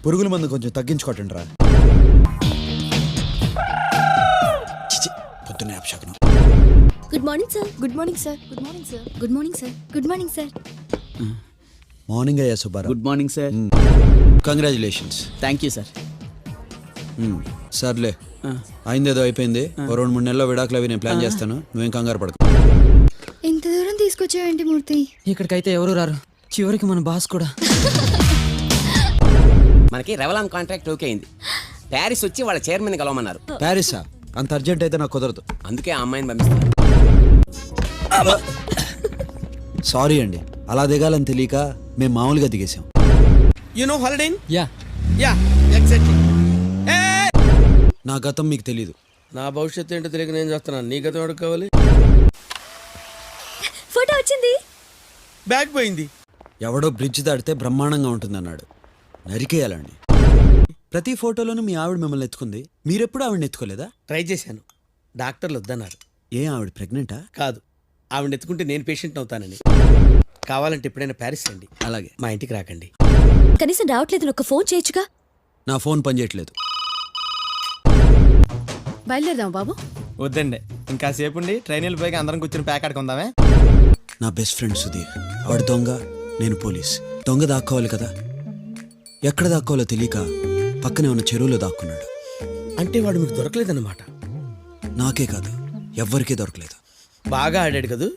పురుగుల మందు కొంచెం తగ్గించుకోటండి రా. పొద్దున్నే అపశకునం. Good morning sir. Good morning sir. Good morning sir. Good morning sir. Good morning sir. Morning అయ్యా Subbarao. Good morning sir. Congratulations. Thank you sir. సర్లే, అయిందేదో అయిపోయింది. ఓ 2-3 నెలల్లో విడాకులు అవి నేను ప్లాన్ చేస్తాను. నువ్వేం కంగారు పడకు. ఇంత దూరం తీసుకొచ్చావేంటి మూర్తి? ఇక్కడికైతే ఎవరు రారు, చివరికి మన బాస్ కూడా. మనకి రెవలాన్ కాంట్రాక్ట్ ఓకే అయింది. ప్యారిస్ వచ్చి వాళ్ళ చైర్మన్ కలవమన్నారు. ప్యారిసా? అంత అర్జెంట్ అయితే నాకు కుదరదు. అందుకే ఆ అమ్మాయిని పంపిస్తాను. సారీ అండి, అలా దిగాలని తెలియక మేము మామూలుగా దిగేసాం. You know holiday? Yeah yeah exactly. నా గతం మీకు తెలీదు. నా భవిష్యత్తు ఏంటో తెలియక నేను చేస్తున్నాను. నీ గతం ఎవరికి కావాలి? ఫోటో వచ్చింది. బ్యాగ్ పోయింది. ఎవడో బ్రిడ్జ్ దాటితే బ్రహ్మాండంగా ఉంటుందన్నాడు. నరికేయాలండి. ప్రతి ఫోటోలోనూ మీ ఆవిడ మిమ్మల్ని ఎత్తుకుంది. మీరెప్పుడు ఆవిడని ఎత్తుకోలేదా? ట్రై చేశాను, డాక్టర్లు వద్దన్నారు. ఆవిడ ప్రెగ్నెంటా? కాదు, ఆవిడ ఎత్తుకుంటే నేను పేషెంట్ అవుతానని. కావాలంటే ఎప్పుడైనా ప్యారిస్ రండి. అలాగే. మా ఇంటికి రాకండి. కనీసం రావట్లేదు, ఒక ఫోన్ చేయొచ్చుగా. నా ఫోన్ పనిచేయట్లేదు. బయలుదేరదాం బాబు. వద్దండి, ఇంకా సేపు ఉండి ట్రైన్ వెళ్ళిపోయి అందరం కూర్చొని ప్యాక్ ఆడుకుందామే. నా బెస్ట్ ఫ్రెండ్ సుధీర్. వాడు దొంగ, నేను పోలీస్. దొంగ దాక్కోవాలి కదా, ఎక్కడ దాక్కోవాలో తెలియక పక్కనే ఉన్న చెరువులో దాక్కున్నాడు. అంటే వాడు మీకు దొరకలేదన్నమాట. నాకే కాదు, ఎవ్వరికీ దొరకలేదు. బాగా ఆడాడు కదూ.